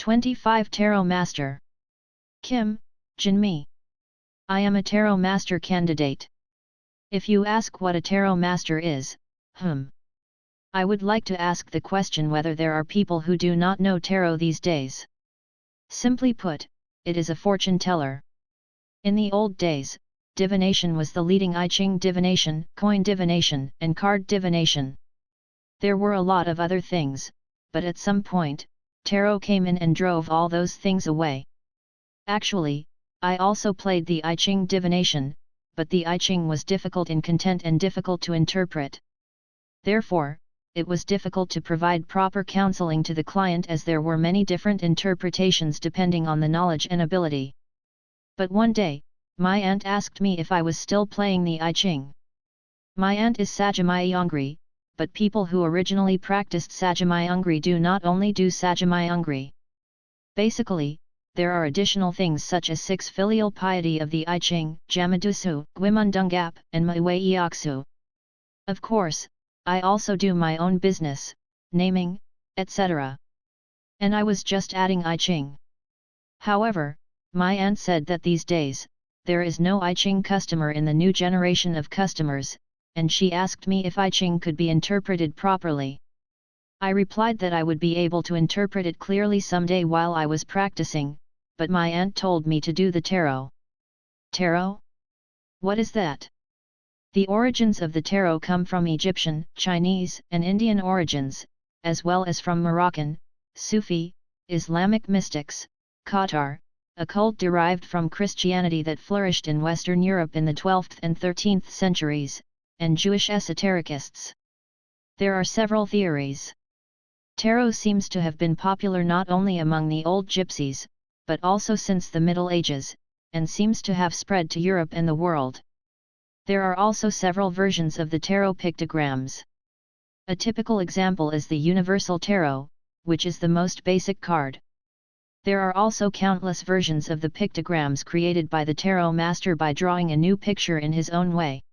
25 Tarot Master. Kim, Jinmi. I am a Tarot Master candidate. If you ask what a Tarot Master is, I would like to ask the question whether there are people who do not know Tarot these days. Simply put, it is a fortune teller. In the old days, divination was the leading I Ching divination, coin divination, and card divination. There were a lot of other things, but at some point, Tarot came in and drove all those things away. Actually, I also played the I Ching divination, but the I Ching was difficult in content and difficult to interpret. Therefore, it was difficult to provide proper counseling to the client as there were many different interpretations depending on the knowledge and ability. But one day, my aunt asked me if I was still playing the I Ching. My aunt is Sajamayangri, but people who originally practiced Sajamayangri do not only do Sajamayangri. Basically, there are additional things such as 6 filial piety of the I Ching, Jamadusu, Gwimundungap, and Maiwei Iaksu. Of course, I also do my own business, naming, etc. And I was just adding I Ching. However, my aunt said that these days, there is no I Ching customer in the new generation of customers, and she asked me if I Ching could be interpreted properly. I replied that I would be able to interpret it clearly someday while I was practicing, but my aunt told me to do the tarot. Tarot? What is that? The origins of the tarot come from Egyptian, Chinese, and Indian origins, as well as from Moroccan, Sufi, Islamic mystics, Qatar, a cult derived from Christianity that flourished in Western Europe in the 12th and 13th centuries, and Jewish esotericists. There are several theories. Tarot seems to have been popular not only among the old gypsies, but also since the Middle Ages, and seems to have spread to Europe and the world. There are also several versions of the tarot pictograms. A typical example is the Universal Tarot, which is the most basic card. There are also countless versions of the pictograms created by the Tarot Master by drawing a new picture in his own way.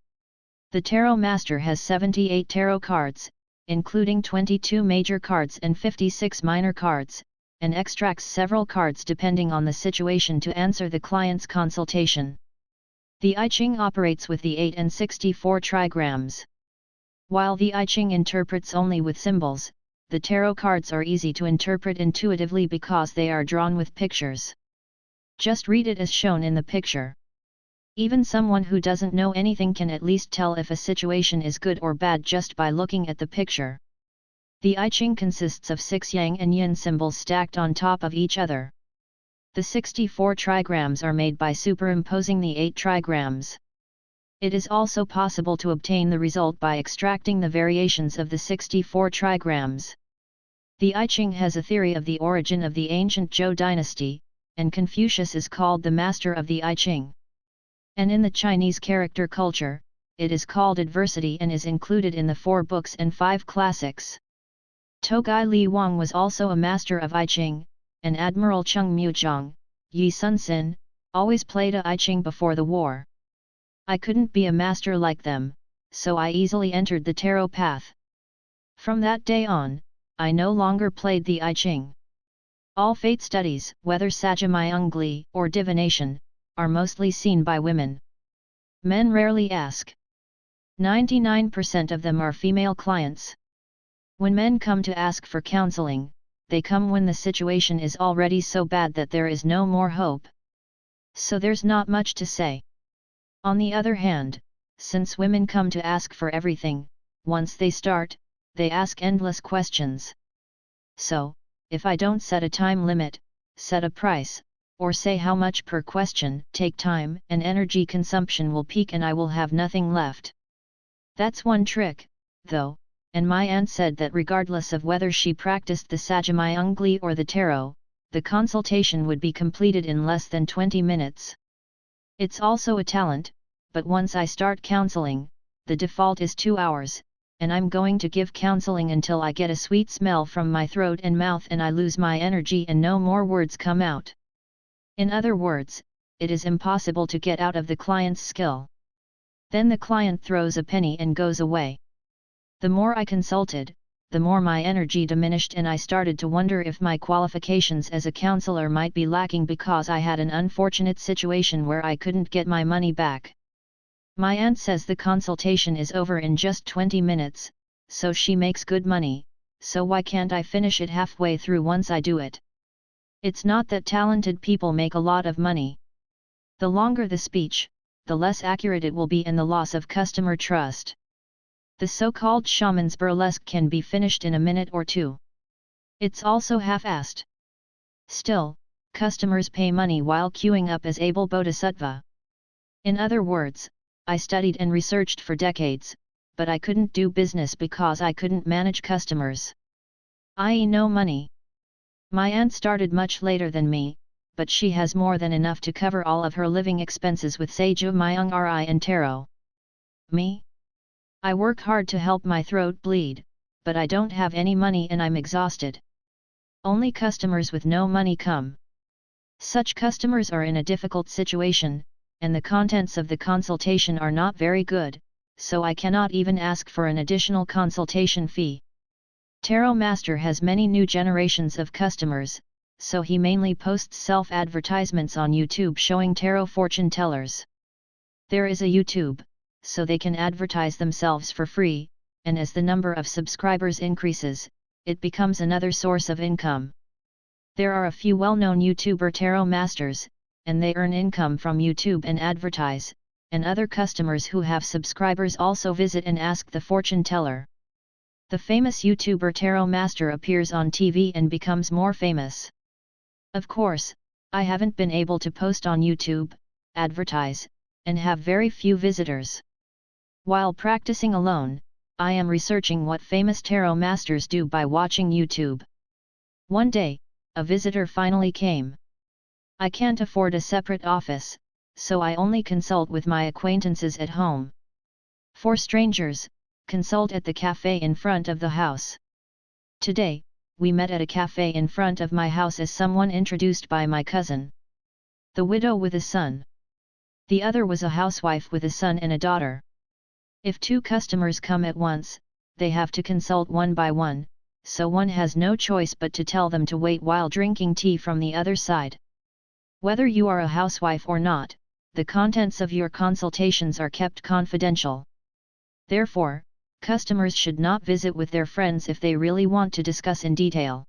The Tarot Master has 78 tarot cards, including 22 major cards and 56 minor cards, and extracts several cards depending on the situation to answer the client's consultation. The I Ching operates with the 8 and 64 trigrams. While the I Ching interprets only with symbols, the tarot cards are easy to interpret intuitively because they are drawn with pictures. Just read it as shown in the picture. Even someone who doesn't know anything can at least tell if a situation is good or bad just by looking at the picture. The I Ching consists of 6 yang and yin symbols stacked on top of each other. The 64 trigrams are made by superimposing the 8 trigrams. It is also possible to obtain the result by extracting the variations of the 64 trigrams. The I Ching has a theory of the origin of the ancient Zhou dynasty, and Confucius is called the master of the I Ching. And in the Chinese character culture, it is called adversity and is included in the 4 books and 5 classics. Togai Li Wang was also a master of I Ching, and Admiral Cheng Muzhong, Yi Sun Sin, always played a I Ching before the war. I couldn't be a master like them, so I easily entered the tarot path. From that day on, I no longer played the I Ching. All fate studies, whether Sajamayangli or divination, are mostly seen by women. Men rarely ask. 99% of them are female clients. When men come to ask for counseling, they come when the situation is already so bad that there is no more hope. So there's not much to say. On the other hand, since women come to ask for everything, once they start, they ask endless questions. So, if I don't set a time limit, set a price, or say how much per question, take time and energy consumption will peak and I will have nothing left. That's one trick, though, and my aunt said that regardless of whether she practiced the Sajamayangli or the tarot, the consultation would be completed in less than 20 minutes. It's also a talent, but once I start counseling, the default is 2 hours, and I'm going to give counseling until I get a sweet smell from my throat and mouth and I lose my energy and no more words come out. In other words, it is impossible to get out of the client's skill. Then the client throws a penny and goes away. The more I consulted, the more my energy diminished and I started to wonder if my qualifications as a counselor might be lacking because I had an unfortunate situation where I couldn't get my money back. My aunt says the consultation is over in just 20 minutes, so she makes good money, so why can't I finish it halfway through once I do it? It's not that talented people make a lot of money. The longer the speech, the less accurate it will be and the loss of customer trust. The so-called shaman's burlesque can be finished in a minute or two. It's also half-assed. Still, customers pay money while queuing up as able bodhisattva. In other words, I studied and researched for decades, but I couldn't do business because I couldn't manage customers. I.e. no money. My aunt started much later than me, but she has more than enough to cover all of her living expenses with Seju Myung Ri and Tarot. Me? I work hard to help my throat bleed, but I don't have any money and I'm exhausted. Only customers with no money come. Such customers are in a difficult situation, and the contents of the consultation are not very good, so I cannot even ask for an additional consultation fee. Tarot Master has many new generations of customers, so he mainly posts self-advertisements on YouTube showing tarot fortune tellers. There is a YouTube, so they can advertise themselves for free, and as the number of subscribers increases, it becomes another source of income. There are a few well-known YouTuber tarot masters, and they earn income from YouTube and advertise, and other customers who have subscribers also visit and ask the fortune teller. The famous YouTuber tarot master appears on TV and becomes more famous. Of course, I haven't been able to post on YouTube, advertise, and have very few visitors. While practicing alone, I am researching what famous tarot masters do by watching YouTube. One day, a visitor finally came. I can't afford a separate office, so I only consult with my acquaintances at home. For strangers, consult at the cafe in front of the house. Today, we met at a cafe in front of my house as someone introduced by my cousin. The widow with a son. The other was a housewife with a son and a daughter. If two customers come at once, they have to consult one by one, so one has no choice but to tell them to wait while drinking tea from the other side. Whether you are a housewife or not, the contents of your consultations are kept confidential. Therefore, customers should not visit with their friends if they really want to discuss in detail.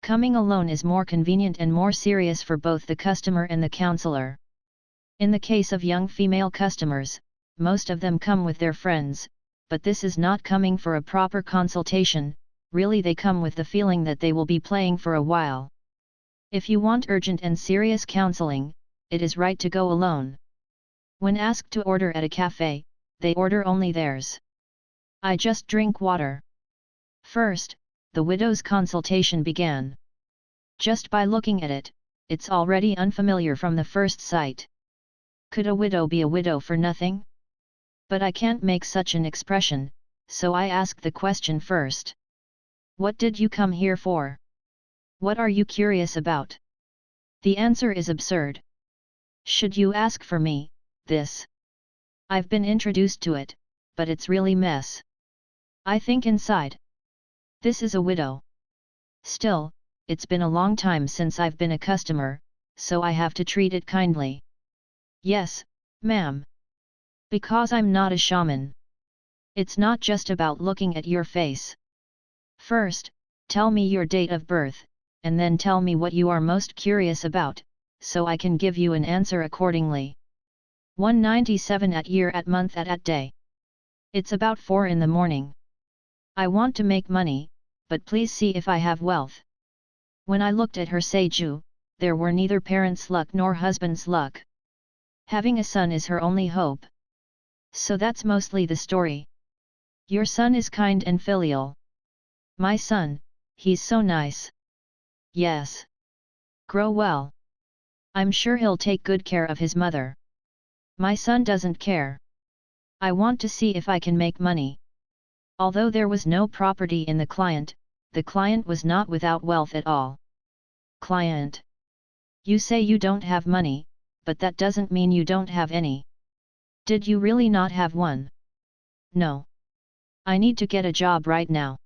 Coming alone is more convenient and more serious for both the customer and the counselor. In the case of young female customers, most of them come with their friends, but this is not coming for a proper consultation, really they come with the feeling that they will be playing for a while. If you want urgent and serious counseling, it is right to go alone. When asked to order at a cafe, they order only theirs. I just drink water. First, the widow's consultation began. Just by looking at it, it's already unfamiliar from the first sight. Could a widow be a widow for nothing? But I can't make such an expression, so I ask the question first. What did you come here for? What are you curious about? The answer is absurd. Should you ask for me, this? I've been introduced to it, but it's really mess. I think inside. This is a widow. Still, it's been a long time since I've been a customer, so I have to treat it kindly. Yes, ma'am. Because I'm not a shaman. It's not just about looking at your face. First, tell me your date of birth, and then tell me what you are most curious about, so I can give you an answer accordingly. 197 at year at month at day. It's about 4 in the morning. I want to make money, but please see if I have wealth. When I looked at her Seiju, there were neither parents' luck nor husband's luck. Having a son is her only hope. So that's mostly the story. Your son is kind and filial. My son, he's so nice. Yes. Grow well. I'm sure he'll take good care of his mother. My son doesn't care. I want to see if I can make money. Although there was no property in the client was not without wealth at all. Client. You say you don't have money, but that doesn't mean you don't have any. Did you really not have one? No. I need to get a job right now.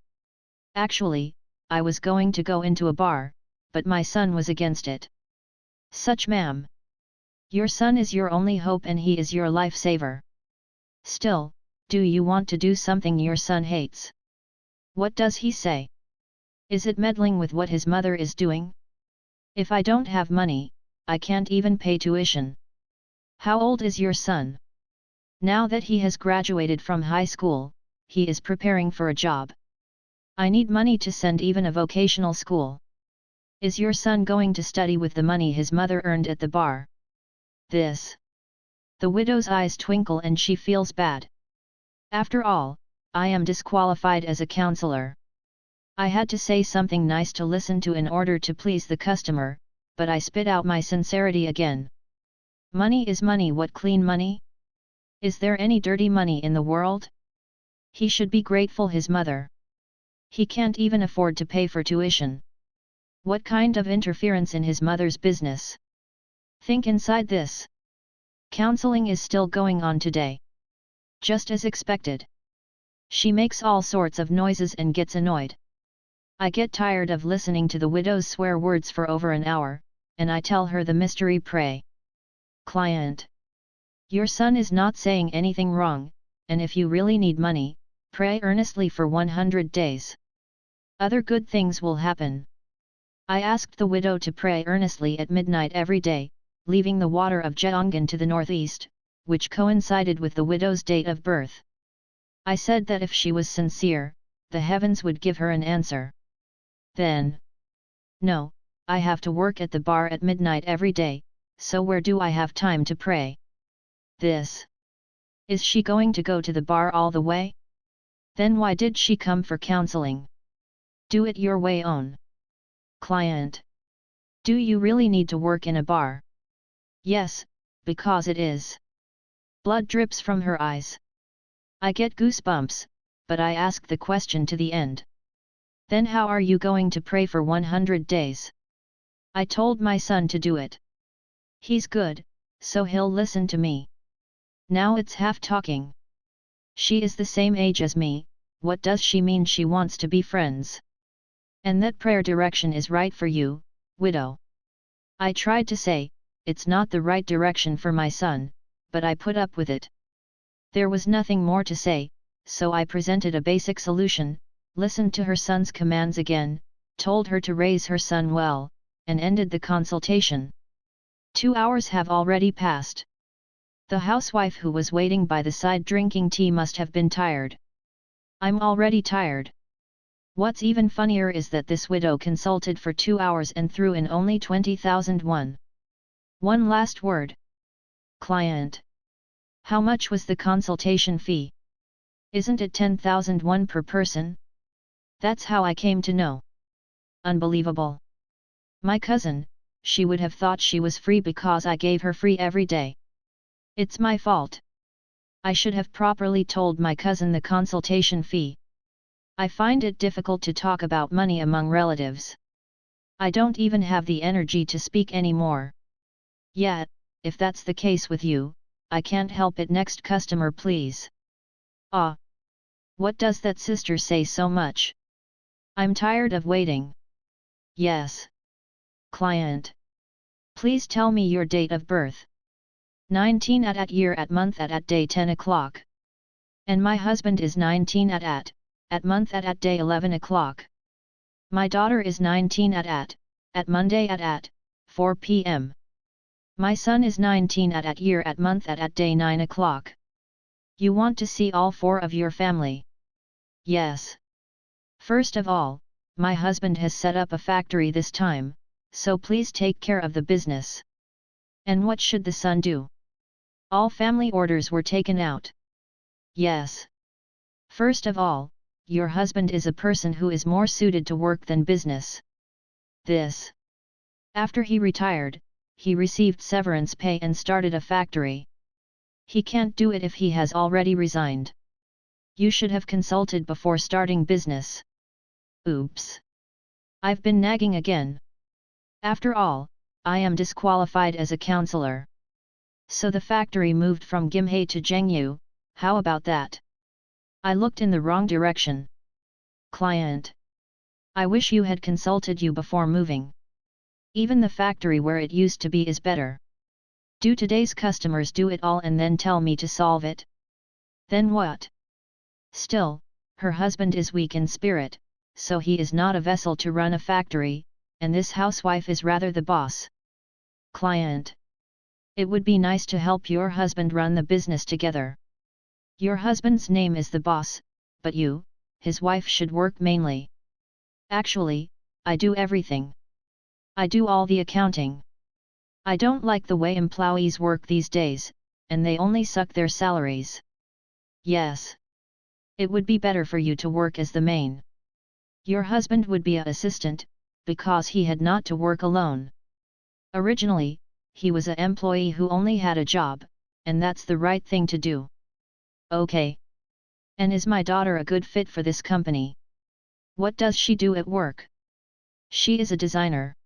Actually, I was going to go into a bar, but my son was against it. Such ma'am. Your son is your only hope and he is your lifesaver. Still, do you want to do something your son hates? What does he say? Is it meddling with what his mother is doing? If I don't have money, I can't even pay tuition. How old is your son? Now that he has graduated from high school, he is preparing for a job. I need money to send even a vocational school. Is your son going to study with the money his mother earned at the bar? This. The widow's eyes twinkle and she feels bad. After all, I am disqualified as a counselor. I had to say something nice to listen to in order to please the customer, but I spit out my sincerity again. Money is money. What clean money? Is there any dirty money in the world? He should be grateful his mother. He can't even afford to pay for tuition. What kind of interference in his mother's business? Think inside this. Counseling is still going on today. Just as expected. She makes all sorts of noises and gets annoyed. I get tired of listening to the widow's swear words for over an hour, and I tell her the mystery pray. Client. Your son is not saying anything wrong, and if you really need money, pray earnestly for 100 days. Other good things will happen. I asked the widow to pray earnestly at midnight every day, leaving the water of Jeongan to the northeast, which coincided with the widow's date of birth. I said that if she was sincere, the heavens would give her an answer. Then. No, I have to work at the bar at midnight every day, so where do I have time to pray? This. Is she going to go to the bar all the way? Then why did she come for counseling? Do it your way own. Client. Do you really need to work in a bar? Yes, because it is. Blood drips from her eyes. I get goosebumps, but I ask the question to the end. Then how are you going to pray for 100 days? I told my son to do it. He's good, so he'll listen to me. Now it's half talking. She is the same age as me, what does she mean she wants to be friends? And that prayer direction is right for you, widow. I tried to say, it's not the right direction for my son, but I put up with it. There was nothing more to say, so I presented a basic solution, listened to her son's commands again, told her to raise her son well, and ended the consultation. 2 hours have already passed. The housewife who was waiting by the side drinking tea must have been tired. I'm already tired. What's even funnier is that this widow consulted for 2 hours and threw in only 20,000 won. One last word. Client. How much was the consultation fee? Isn't it 10,000 won per person? That's how I came to know. Unbelievable. My cousin, she would have thought she was free because I gave her free every day. It's my fault. I should have properly told my cousin the consultation fee. I find it difficult to talk about money among relatives. I don't even have the energy to speak anymore. Yet, if that's the case with you, I can't help it. Next customer please. Ah. What does that sister say so much? I'm tired of waiting. Yes. Client. Please tell me your date of birth. 19 at year at month at day 10 o'clock. And my husband is 19 at month at day 11 o'clock. My daughter is 19 at Monday at 4 p.m. My son is 19 at year at month at day 9 o'clock. You want to see all 4 of your family? Yes. First of all, my husband has set up a factory this time, so please take care of the business. And what should the son do? All family orders were taken out. Yes. First of all, your husband is a person who is more suited to work than business. This. After he retired, he received severance pay and started a factory. He can't do it if he has already resigned. You should have consulted before starting business. Oops. I've been nagging again. After all, I am disqualified as a counselor. So the factory moved from Gimhae to Jengyu, how about that? I looked in the wrong direction. Client. I wish you had consulted you before moving. Even the factory where it used to be is better. Do today's customers do it all and then tell me to solve it? Then what? Still, her husband is weak in spirit, so he is not a vessel to run a factory, and this housewife is rather the boss. Client. It would be nice to help your husband run the business together. Your husband's name is the boss, but you, his wife, should work mainly. Actually, I do everything. I do all the accounting. I don't like the way employees work these days, and they only suck their salaries. Yes. It would be better for you to work as the main. Your husband would be an assistant, because he had not to work alone. Originally, he was an employee who only had a job, and that's the right thing to do. Okay. And is my daughter a good fit for this company? What does she do at work? She is a designer.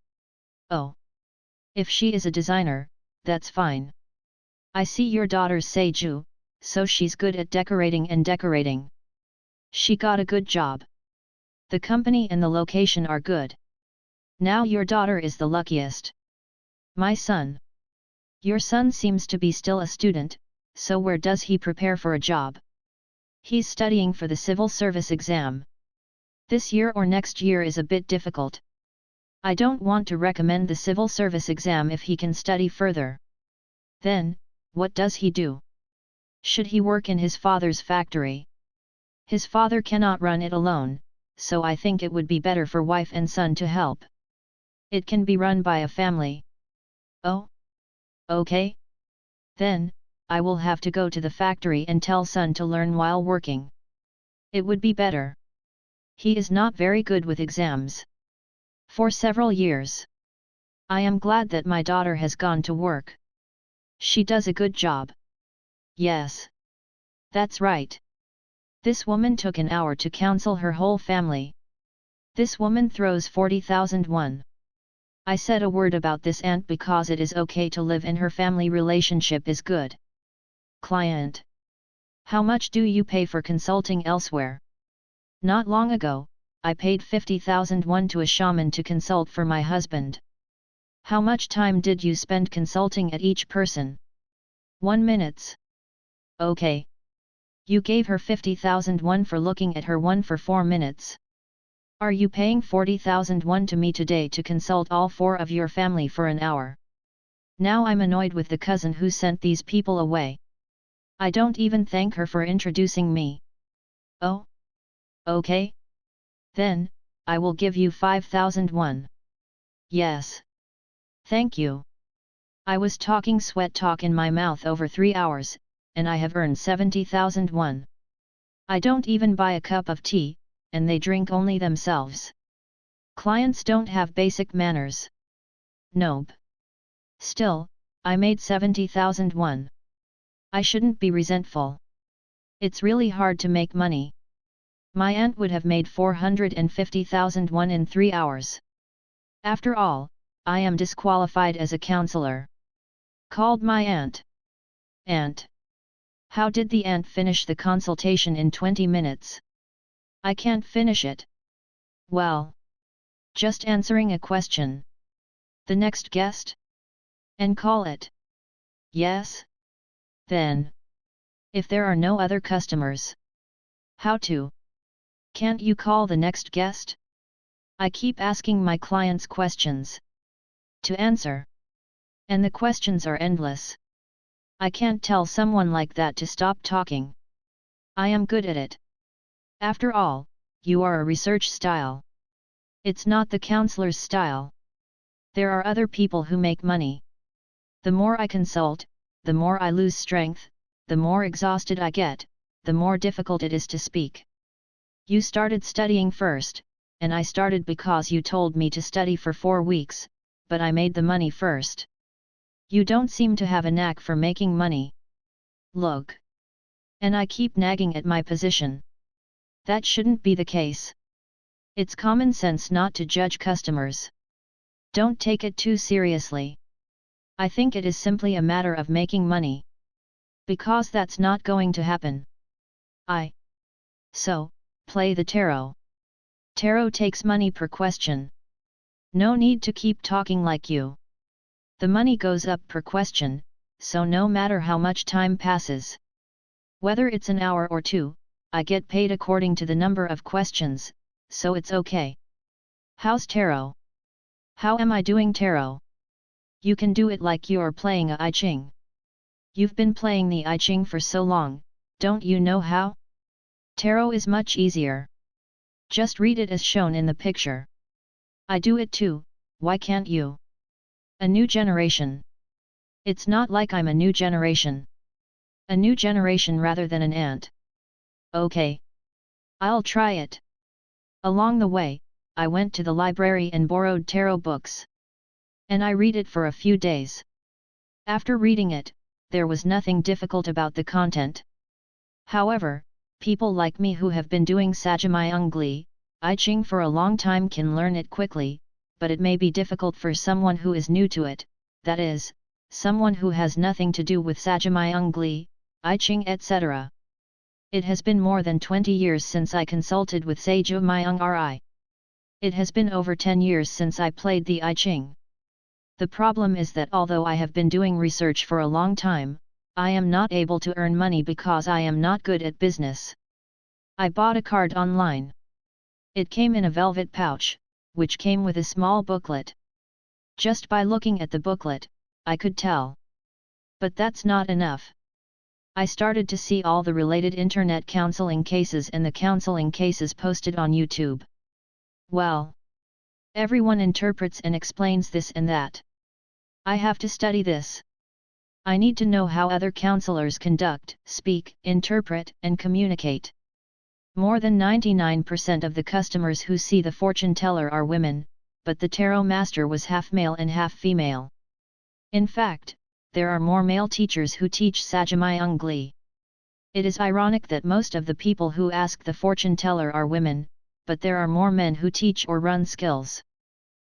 Oh. If she is a designer, that's fine. I see your daughter's Seiju, so she's good at decorating and decorating. She got a good job. The company and the location are good. Now your daughter is the luckiest. My son. Your son seems to be still a student, so where does he prepare for a job? He's studying for the civil service exam. This year or next year is a bit difficult. I don't want to recommend the civil service exam if he can study further. Then, what does he do? Should he work in his father's factory? His father cannot run it alone, so I think it would be better for wife and son to help. It can be run by a family. Oh? Okay. Then, I will have to go to the factory and tell son to learn while working. It would be better. He is not very good with exams. For several years. I am glad that my daughter has gone to work. She does a good job. Yes. That's right. This woman took an hour to counsel her whole family. This woman throws 40,000 won. I said a word about this aunt because it is okay to live in her family relationship is good. Client. How much do you pay for consulting elsewhere? Not long ago, I paid 50,000 won to a shaman to consult for my husband. How much time did you spend consulting at each person? 1 minute. Okay. You gave her 50,000 won for looking at her one for 4 minutes. Are you paying 40,000 won to me today to consult all 4 of your family for an hour? Now I'm annoyed with the cousin who sent these people away. I don't even thank her for introducing me. Oh? Okay. Then, I will give you 5,000 won. Yes. Thank you. I was talking sweat talk in my mouth over 3 hours, and I have earned 70,000 won. I don't even buy a cup of tea, and they drink only themselves. Clients don't have basic manners. Nope. Still, I made 70,000 won. I shouldn't be resentful. It's really hard to make money. My aunt would have made 450,000 won in 3 hours. After all, I am disqualified as a counselor. Called my aunt. Aunt. How did the aunt finish the consultation in 20 minutes? I can't finish it. Well. Just answering a question. The next guest? And call it. Yes? Then. If there are no other customers. How to? Can't you call the next guest? I keep asking my clients questions. To answer. And the questions are endless. I can't tell someone like that to stop talking. I am good at it. After all, you are a research style. It's not the counselor's style. There are other people who make money. The more I consult, the more I lose strength, the more exhausted I get, the more difficult it is to speak. You started studying first, and I started because you told me to study for 4 weeks, but I made the money first. You don't seem to have a knack for making money. Look. And I keep nagging at my position. That shouldn't be the case. It's common sense not to judge customers. Don't take it too seriously. I think it is simply a matter of making money. Because that's not going to happen. So, play the tarot. Tarot takes money per question. No need to keep talking like you. The money goes up per question, so no matter how much time passes, whether it's an hour or two, I get paid according to the number of questions, so it's okay. How's tarot? How am I doing tarot? You can do it like you're playing a I Ching. You've been playing the I Ching for so long, don't you know how? Tarot is much easier. Just read it as shown in the picture. I do it too, why can't you? A new generation. It's not like I'm a new generation. A new generation rather than an aunt. Okay. I'll try it. Along the way, I went to the library and borrowed tarot books. And I read it for a few days. After reading it, there was nothing difficult about the content. However, people like me who have been doing Sajamayungli, I Ching for a long time can learn it quickly, but it may be difficult for someone who is new to it, that is, someone who has nothing to do with Sajamayungli, I Ching etc. It has been more than 20 years since I consulted with Sajamayung Ri. It has been over 10 years since I played the I Ching. The problem is that although I have been doing research for a long time, I am not able to earn money because I am not good at business. I bought a card online. It came in a velvet pouch, which came with a small booklet. Just by looking at the booklet, I could tell. But that's not enough. I started to see all the related internet counseling cases and the counseling cases posted on YouTube. Well, everyone interprets and explains this and that. I have to study this. I need to know how other counselors conduct, speak, interpret, and communicate. More than 99% of the customers who see the fortune teller are women, but the tarot master was half male and half female. In fact, there are more male teachers who teach Sajamayungli. It is ironic that most of the people who ask the fortune teller are women, but there are more men who teach or run skills.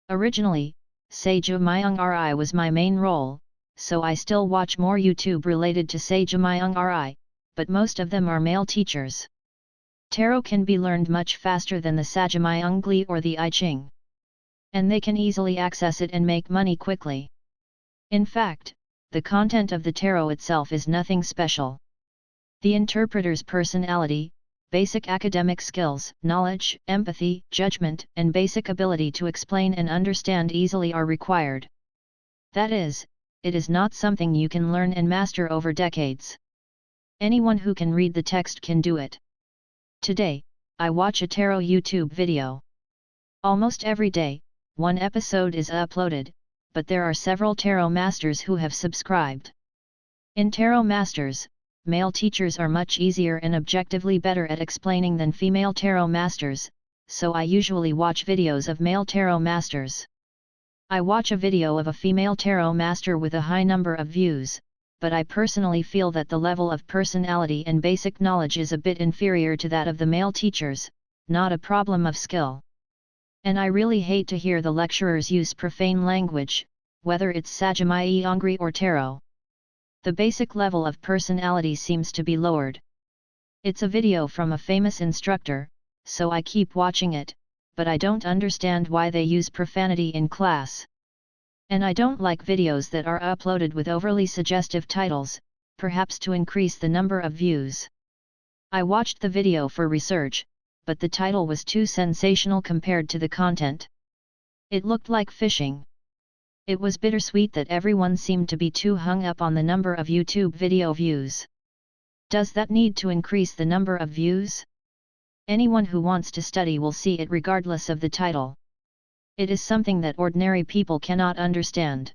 Originally, Sajamayung Ri was my main role, so I still watch more YouTube related to Sajamayung Ri, but most of them are male teachers. Tarot can be learned much faster than the Sajamayungli or the I Ching. And they can easily access it and make money quickly. In fact, the content of the tarot itself is nothing special. The interpreter's personality, basic academic skills, knowledge, empathy, judgment, and basic ability to explain and understand easily are required. That is, it is not something you can learn and master over decades. Anyone who can read the text can do it. Today, I watch a tarot YouTube video. Almost every day, one episode is uploaded, but there are several tarot masters who have subscribed. In tarot masters, male teachers are much easier and objectively better at explaining than female tarot masters, so I usually watch videos of male tarot masters. I watch a video of a female tarot master with a high number of views, but I personally feel that the level of personality and basic knowledge is a bit inferior to that of the male teachers, not a problem of skill. And I really hate to hear the lecturers use profane language, whether it's Sajamayungli or tarot. The basic level of personality seems to be lowered. It's a video from a famous instructor, so I keep watching it, but I don't understand why they use profanity in class. And I don't like videos that are uploaded with overly suggestive titles, perhaps to increase the number of views. I watched the video for research, but the title was too sensational compared to the content. It looked like fishing. It was bittersweet that everyone seemed to be too hung up on the number of YouTube video views. Does that need to increase the number of views? Anyone who wants to study will see it regardless of the title. It is something that ordinary people cannot understand.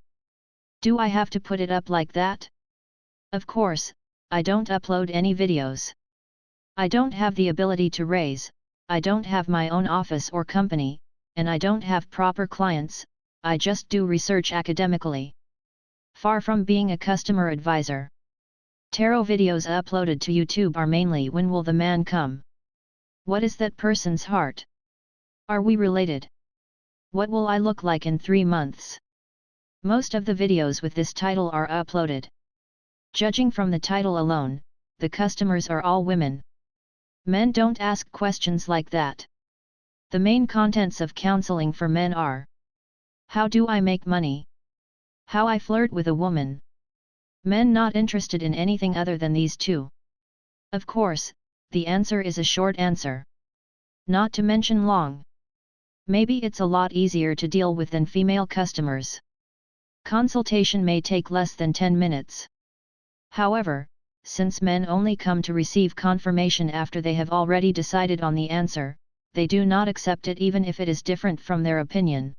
Do I have to put it up like that? Of course, I don't upload any videos. I don't have the ability to raise, I don't have my own office or company, and I don't have proper clients, I just do research academically. Far from being a customer advisor. Tarot videos uploaded to YouTube are mainly when will the man come? What is that person's heart? Are we related? What will I look like in 3 months? Most of the videos with this title are uploaded. Judging from the title alone, the customers are all women. Men don't ask questions like that. The main contents of counseling for men are: how do I make money? How I flirt with a woman. Men not interested in anything other than these two. Of course, the answer is a short answer. Not to mention long. Maybe it's a lot easier to deal with than female customers. Consultation may take less than 10 minutes. However, since men only come to receive confirmation after they have already decided on the answer, they do not accept it even if it is different from their opinion.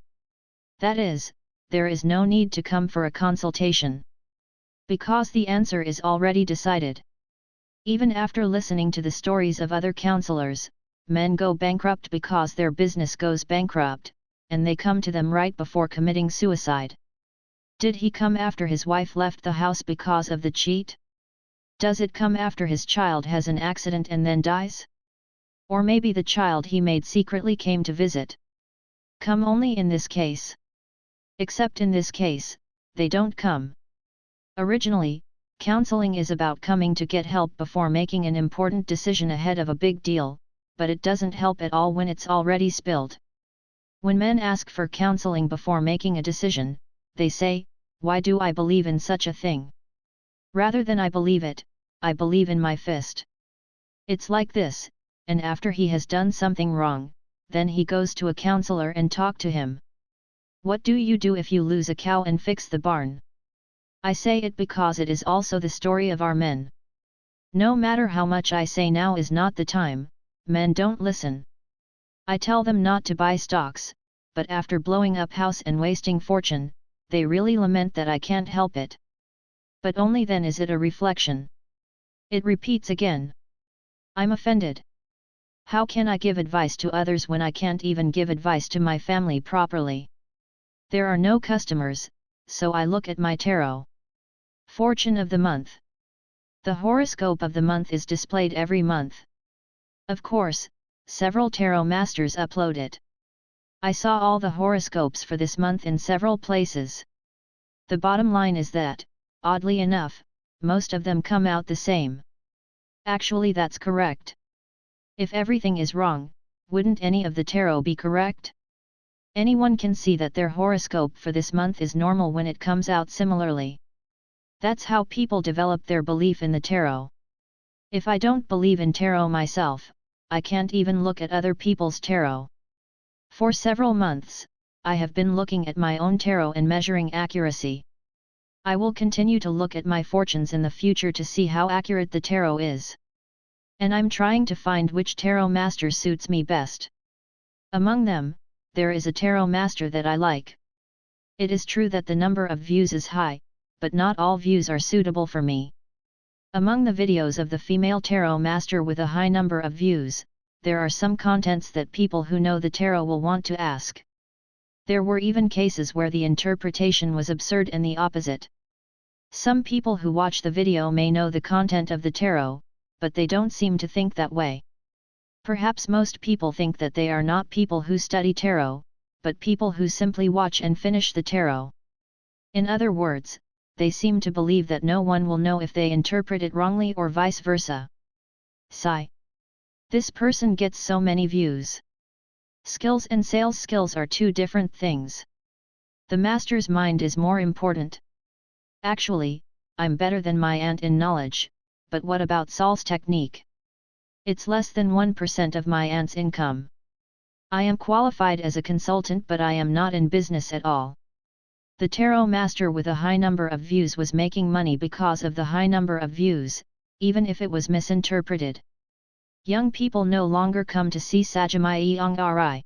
That is, there is no need to come for a consultation. Because the answer is already decided. Even after listening to the stories of other counselors, men go bankrupt because their business goes bankrupt, and they come to them right before committing suicide. Did he come after his wife left the house because of the cheat? Does it come after his child has an accident and then dies? Or maybe the child he made secretly came to visit. Come only in this case. Except in this case, they don't come. Originally, counseling is about coming to get help before making an important decision ahead of a big deal, but it doesn't help at all when it's already spilled. When men ask for counseling before making a decision, they say, "Why do I believe in such a thing? Rather than I believe it, I believe in my fist." It's like this, and after he has done something wrong, then he goes to a counselor and talk to him. What do you do if you lose a cow and fix the barn? I say it because it is also the story of our men. No matter how much I say now is not the time, men don't listen. I tell them not to buy stocks, but after blowing up house and wasting fortune, they really lament that I can't help it. But only then is it a reflection. It repeats again. I'm offended. How can I give advice to others when I can't even give advice to my family properly? There are no customers, so I look at my tarot. Fortune of the month. The horoscope of the month is displayed every month. Of course, several tarot masters upload it. I saw all the horoscopes for this month in several places. The bottom line is that, oddly enough, most of them come out the same. Actually, that's correct. If everything is wrong, wouldn't any of the tarot be correct? Anyone can see that their horoscope for this month is normal when it comes out similarly. That's how people develop their belief in the tarot. If I don't believe in tarot myself, I can't even look at other people's tarot. For several months, I have been looking at my own tarot and measuring accuracy. I will continue to look at my fortunes in the future to see how accurate the tarot is. And I'm trying to find which tarot master suits me best. Among them, there is a tarot master that I like. It is true that the number of views is high, but not all views are suitable for me. Among the videos of the female tarot master with a high number of views, there are some contents that people who know the tarot will want to ask. There were even cases where the interpretation was absurd and the opposite. Some people who watch the video may know the content of the tarot, but they don't seem to think that way. Perhaps most people think that they are not people who study tarot, but people who simply watch and finish the tarot. In other words, they seem to believe that no one will know if they interpret it wrongly or vice versa. Sigh. This person gets so many views. Skills and sales skills are two different things. The master's mind is more important. Actually, I'm better than my aunt in knowledge, but what about Saul's technique? It's less than 1% of my aunt's income. I am qualified as a consultant, but I am not in business at all. The tarot master with a high number of views was making money because of the high number of views, even if it was misinterpreted. Young people no longer come to see Sajamai Yang Ri.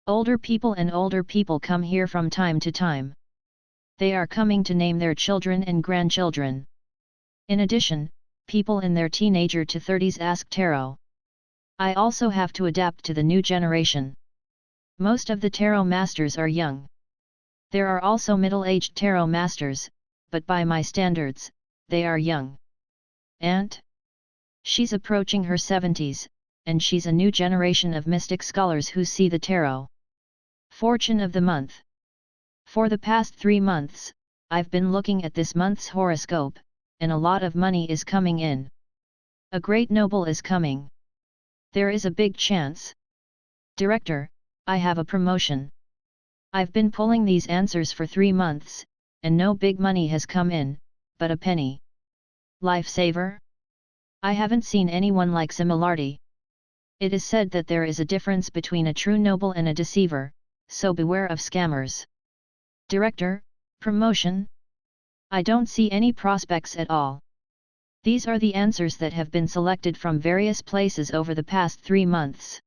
Older people come here from time to time. They are coming to name their children and grandchildren. In addition, people in their teenager to 30s ask tarot. I also have to adapt to the new generation. Most of the tarot masters are young. There are also middle-aged tarot masters, but by my standards, they are young. Aunt? She's approaching her 70s, and she's a new generation of mystic scholars who see the tarot. Fortune of the month. For the past 3 months, I've been looking at this month's horoscope, and a lot of money is coming in. A great noble is coming. There is a big chance. Director, I have a promotion. I've been pulling these answers for 3 months, and no big money has come in, but a penny. Lifesaver? I haven't seen anyone like Similarity. It is said that there is a difference between a true noble and a deceiver, so beware of scammers. Director, promotion? I don't see any prospects at all. These are the answers that have been selected from various places over the past 3 months.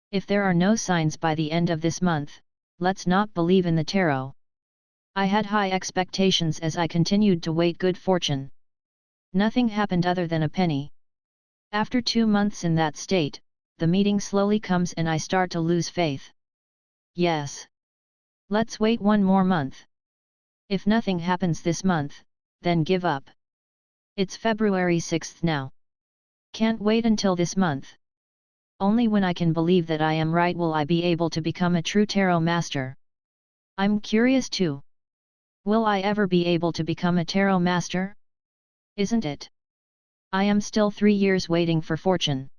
If there are no signs by the end of this month, let's not believe in the tarot. I had high expectations as I continued to wait good fortune. Nothing happened other than a penny. After 2 months in that state, the meeting slowly comes and I start to lose faith. Yes. Let's wait 1 more month. If nothing happens this month, then give up. It's February 6th now. Can't wait until this month. Only when I can believe that I am right will I be able to become a true tarot master. I'm curious too. Will I ever be able to become a tarot master? Isn't it? I am still 3 years waiting for fortune.